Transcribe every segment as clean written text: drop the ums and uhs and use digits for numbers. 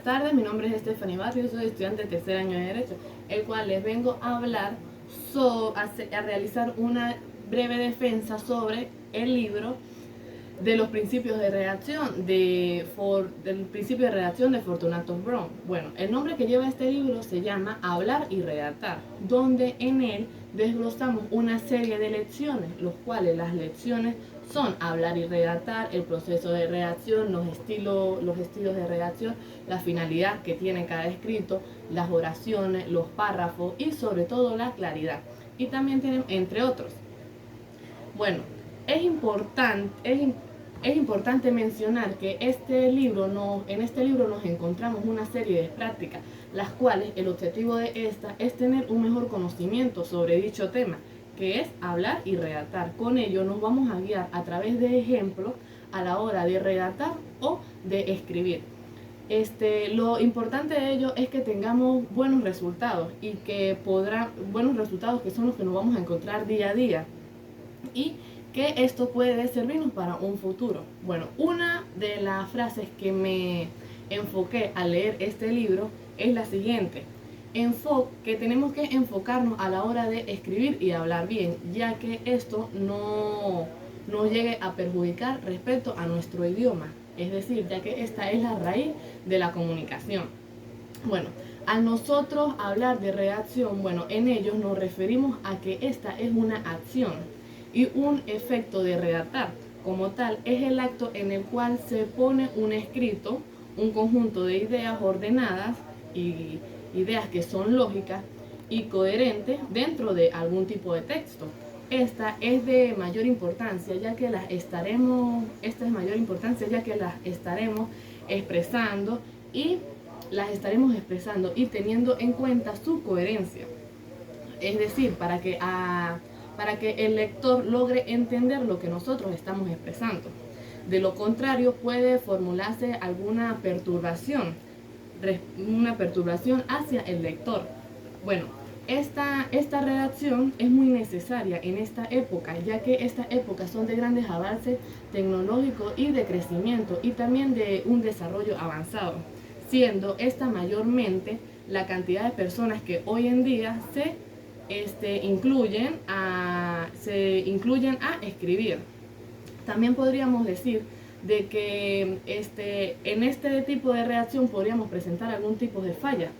Buenas tardes, mi nombre es Stephanie Barrios, soy estudiante de tercer año de Derecho, el cual les vengo a hablar a realizar una breve defensa sobre el libro de los principios de redacción del principio de redacción de Fortunato Brown. Bueno, el nombre que lleva este libro se llama Hablar y Redactar, donde en él desglosamos una serie de lecciones, los cuales las lecciones son hablar y redactar, el proceso de redacción, los estilos de redacción, la finalidad que tiene cada escrito, las oraciones, los párrafos y sobre todo la claridad. Y también tienen entre otros. Bueno, es importante mencionar que en este libro nos encontramos una serie de prácticas, las cuales el objetivo de esta es tener un mejor conocimiento sobre dicho tema, que es hablar y redactar. Con ello nos vamos a guiar a través de ejemplos a la hora de redactar o de escribir. Lo importante de ello es que tengamos buenos resultados y buenos resultados que son los que nos vamos a encontrar día a día, y que esto puede servirnos para un futuro. Bueno, una de las frases que me enfoqué al leer este libro es la siguiente: que tenemos que enfocarnos a la hora de escribir y hablar bien, ya que esto no nos llegue a perjudicar respecto a nuestro idioma, es decir, ya que esta es la raíz de la comunicación. Bueno, al nosotros hablar de redacción, bueno, en ellos nos referimos a que esta es una acción y un efecto de redactar. Como tal, es el acto en el cual se pone un escrito, un conjunto de ideas ordenadas y ideas que son lógicas y coherentes dentro de algún tipo de texto. Esta es mayor importancia ya que las estaremos expresando y teniendo en cuenta su coherencia. Es decir, para que el lector logre entender lo que nosotros estamos expresando. De lo contrario, puede formularse alguna perturbación hacia el lector. Bueno, esta redacción es muy necesaria en esta época, ya que estas épocas son de grandes avances tecnológicos y de crecimiento y también de un desarrollo avanzado, siendo esta mayormente la cantidad de personas que hoy en día se incluyen a escribir. También podríamos decir de que en este tipo de redacción podríamos presentar algún tipo de falla.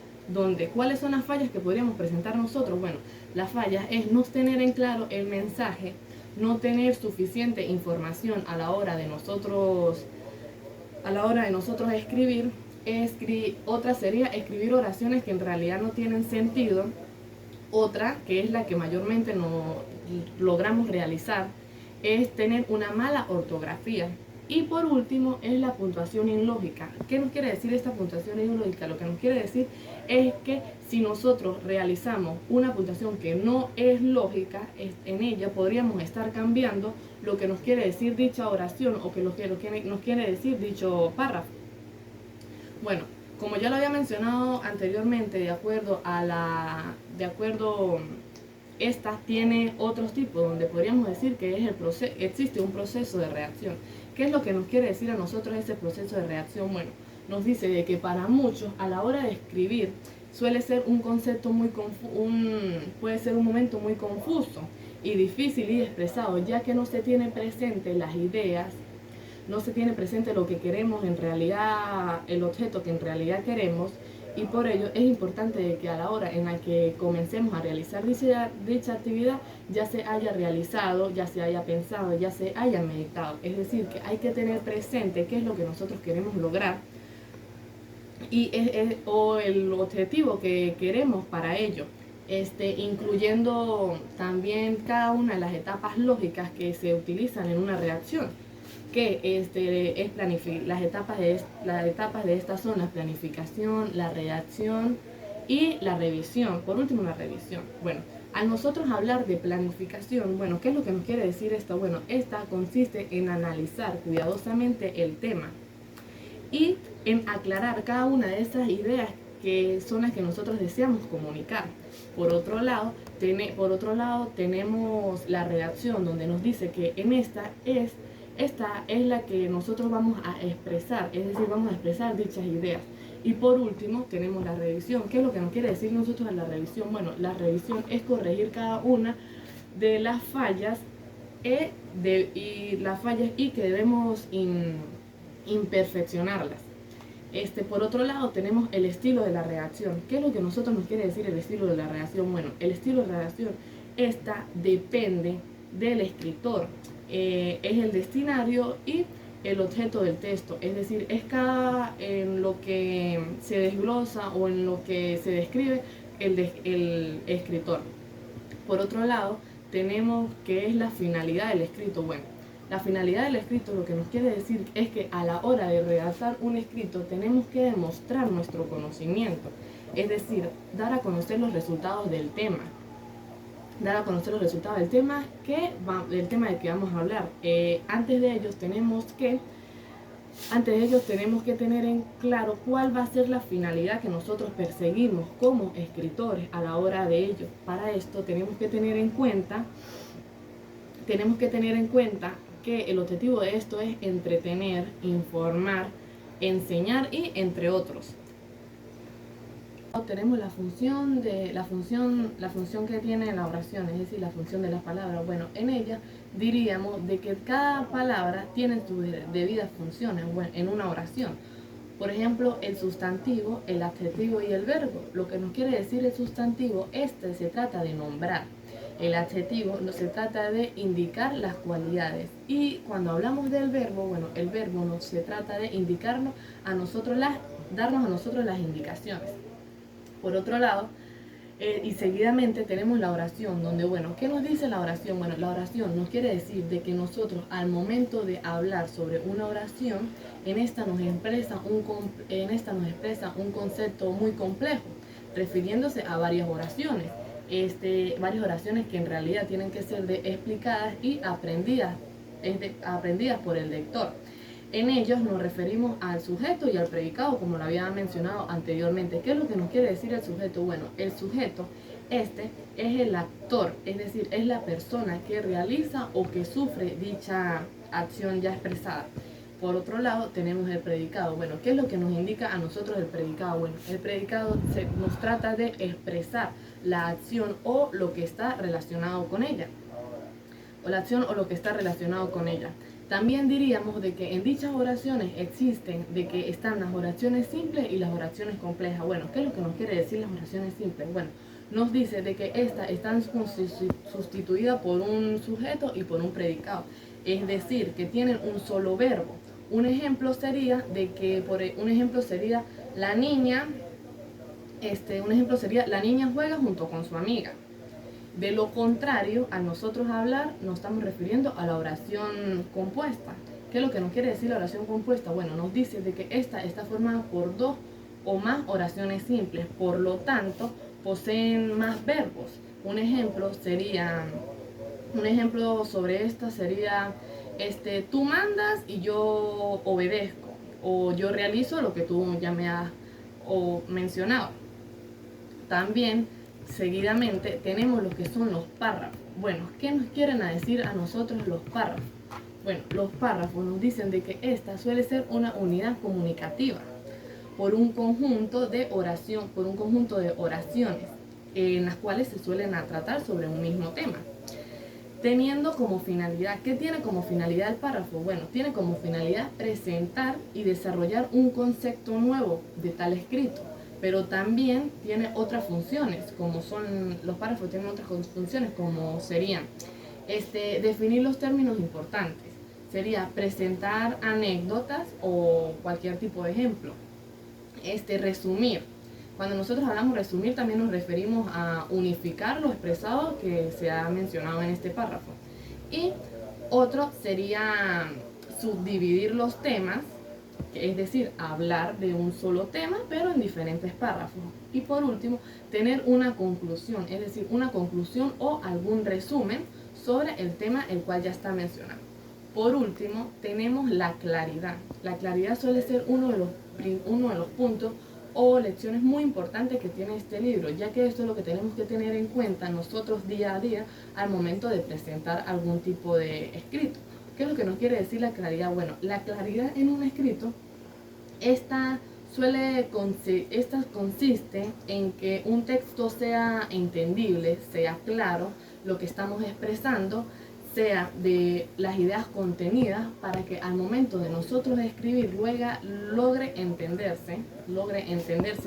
¿Cuáles son las fallas que podríamos presentar nosotros? Bueno, las fallas es no tener en claro el mensaje, no tener suficiente información a la hora de nosotros escribir. Otra sería escribir oraciones que en realidad no tienen sentido. Otra, que es la que mayormente no logramos realizar, es tener una mala ortografía. Y por último es la puntuación ilógica. ¿Qué nos quiere decir esta puntuación ilógica? Lo que nos quiere decir es que si nosotros realizamos una puntuación que no es lógica, en ella podríamos estar cambiando lo que nos quiere decir dicha oración o lo que nos quiere decir dicho párrafo. Bueno, como ya lo había mencionado anteriormente, esta tiene otros tipos, donde podríamos decir que existe un proceso de reacción. ¿Qué es lo que nos quiere decir a nosotros ese proceso de reacción? Bueno, nos dice de que para muchos a la hora de escribir suele ser un concepto puede ser un momento muy confuso y difícil y expresado, ya que no se tiene presente las ideas, no se tiene presente lo que queremos en realidad, el objeto que en realidad queremos, y por ello es importante que a la hora en la que comencemos a realizar dicha actividad ya se haya realizado, ya se haya pensado, ya se haya meditado. Es decir, que hay que tener presente qué es lo que nosotros queremos lograr o el objetivo que queremos para ello. Incluyendo también cada una de las etapas lógicas que se utilizan en una redacción, que las etapas de estas son la planificación, la redacción y la revisión. Por último, la revisión. Bueno, al nosotros hablar de planificación, bueno, ¿qué es lo que nos quiere decir esto? Bueno, esta consiste en analizar cuidadosamente el tema y en aclarar cada una de esas ideas que son las que nosotros deseamos comunicar. Por otro lado, tenemos la redacción, donde nos dice que esta es la que nosotros vamos a expresar, es decir, vamos a expresar dichas ideas. Y por último tenemos la revisión. ¿Qué es lo que nos quiere decir nosotros a la revisión? Bueno, la revisión es corregir cada una de las fallas y que debemos imperfeccionarlas. Por otro lado tenemos el estilo de la redacción. ¿Qué es lo que nosotros nos quiere decir el estilo de la redacción? Bueno, el estilo de redacción depende del escritor, es el destinario y el objeto del texto, es decir, es cada en lo que se desglosa o en lo que se describe el escritor. Por otro lado, tenemos que es la finalidad del escrito. Bueno, la finalidad del escrito lo que nos quiere decir es que a la hora de redactar un escrito tenemos que demostrar nuestro conocimiento, es decir, dar a conocer los resultados del tema. Dar a conocer los resultados del tema del tema del que vamos a hablar. Antes de ellos tenemos que tener en claro cuál va a ser la finalidad que nosotros perseguimos como escritores a la hora de ello. Para esto tenemos que tener en cuenta que el objetivo de esto es entretener, informar, enseñar y entre otros. Tenemos la función que tiene la oración, es decir, la función de las palabras. Bueno, en ella diríamos de que cada palabra tiene sus debidas funciones en una oración. Por ejemplo, el sustantivo, el adjetivo y el verbo. Lo que nos quiere decir el sustantivo, se trata de nombrar. El adjetivo se trata de indicar las cualidades. Y cuando hablamos del verbo, bueno, el verbo se trata de indicarnos a nosotros darnos a nosotros las indicaciones. Por otro lado, y seguidamente tenemos la oración, donde, bueno, ¿qué nos dice la oración? Bueno, la oración nos quiere decir de que nosotros al momento de hablar sobre una oración, en esta nos expresa un concepto muy complejo, refiriéndose a varias oraciones. Varias oraciones que en realidad tienen que ser explicadas y aprendidas por el lector. En ellos nos referimos al sujeto y al predicado, como lo había mencionado anteriormente. ¿Qué es lo que nos quiere decir el sujeto? Bueno, el sujeto, es el actor, es decir, es la persona que realiza o que sufre dicha acción ya expresada. Por otro lado, tenemos el predicado. Bueno, ¿qué es lo que nos indica a nosotros el predicado? Bueno, el predicado nos trata de expresar la acción o lo que está relacionado con ella. También diríamos de que en dichas oraciones están las oraciones simples y las oraciones complejas. Bueno, ¿qué es lo que nos quiere decir las oraciones simples? Bueno, nos dice de que estas están sustituidas por un sujeto y por un predicado. Es decir, que tienen un solo verbo. Un ejemplo sería la niña juega junto con su amiga. De lo contrario, a nosotros hablar nos estamos refiriendo a la oración compuesta. ¿Qué es lo que nos quiere decir la oración compuesta? Bueno, nos dice de que esta está formada por dos o más oraciones simples, por lo tanto, poseen más verbos. Un ejemplo sobre esta sería, tú mandas y yo obedezco, o yo realizo lo que tú ya me has mencionado. También, seguidamente, tenemos lo que son los párrafos. Bueno, ¿qué nos quieren decir a nosotros los párrafos? Bueno, los párrafos nos dicen de que esta suele ser una unidad comunicativa por un conjunto de oraciones en las cuales se suelen tratar sobre un mismo tema. Teniendo como finalidad, ¿qué tiene como finalidad el párrafo? Bueno, tiene como finalidad presentar y desarrollar un concepto nuevo de tal escrito, pero también tiene otras funciones, los párrafos tienen otras funciones, como serían definir los términos importantes, sería presentar anécdotas o cualquier tipo de ejemplo, resumir. Cuando nosotros hablamos resumir, también nos referimos a unificar lo expresado que se ha mencionado en este párrafo. Y otro sería subdividir los temas, es decir, hablar de un solo tema, pero en diferentes párrafos. Y por último, tener una conclusión, es decir, una conclusión o algún resumen sobre el tema el cual ya está mencionado. Por último, tenemos la claridad. La claridad suele ser uno de los puntos o lecciones muy importantes que tiene este libro, ya que esto es lo que tenemos que tener en cuenta nosotros día a día al momento de presentar algún tipo de escrito. ¿Qué es lo que nos quiere decir la claridad? Bueno, la claridad en un escrito, esta Esta consiste en que un texto sea entendible, sea claro, lo que estamos expresando, sea de las ideas contenidas, para que al momento de nosotros escribir logre entenderse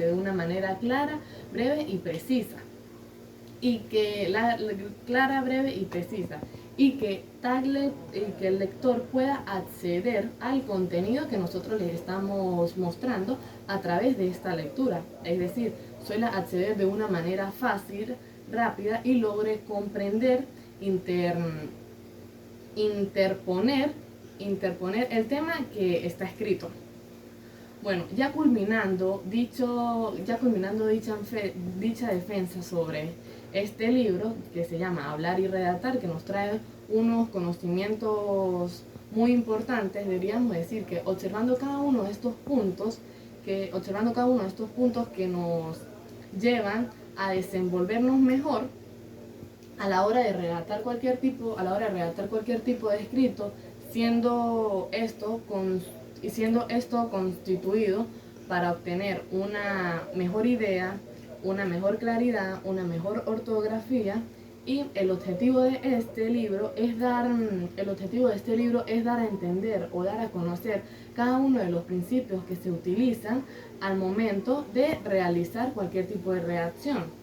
de una manera clara, breve y precisa. Clara, breve y precisa, y que el lector pueda acceder al contenido que nosotros les estamos mostrando a través de esta lectura. Es decir, suele acceder de una manera fácil, rápida, y logre comprender, interponer el tema que está escrito. Bueno, ya culminando dicha defensa sobre este libro, que se llama Hablar y Redactar, que nos trae unos conocimientos muy importantes, deberíamos decir que observando cada uno de estos puntos que nos llevan a desenvolvernos mejor a la hora de redactar cualquier tipo de escrito, siendo esto constituido para obtener una mejor idea, una mejor claridad, una mejor ortografía. Y el objetivo de este libro es dar a entender o dar a conocer cada uno de los principios que se utilizan al momento de realizar cualquier tipo de redacción.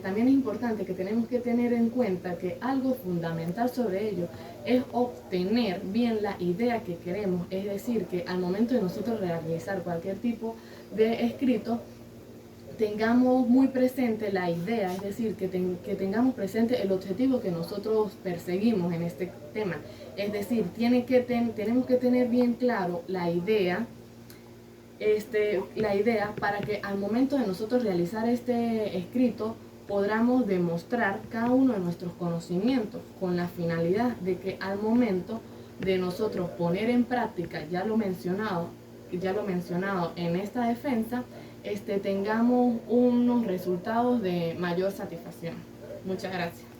También es importante que tenemos que tener en cuenta que algo fundamental sobre ello es obtener bien la idea que queremos, es decir, que al momento de nosotros realizar cualquier tipo de escrito, tengamos muy presente la idea, es decir, que tengamos presente el objetivo que nosotros perseguimos en este tema. Es decir, tenemos que tener bien claro la idea para que al momento de nosotros realizar este escrito podamos demostrar cada uno de nuestros conocimientos, con la finalidad de que al momento de nosotros poner en práctica ya lo mencionado en esta defensa, tengamos unos resultados de mayor satisfacción. Muchas gracias.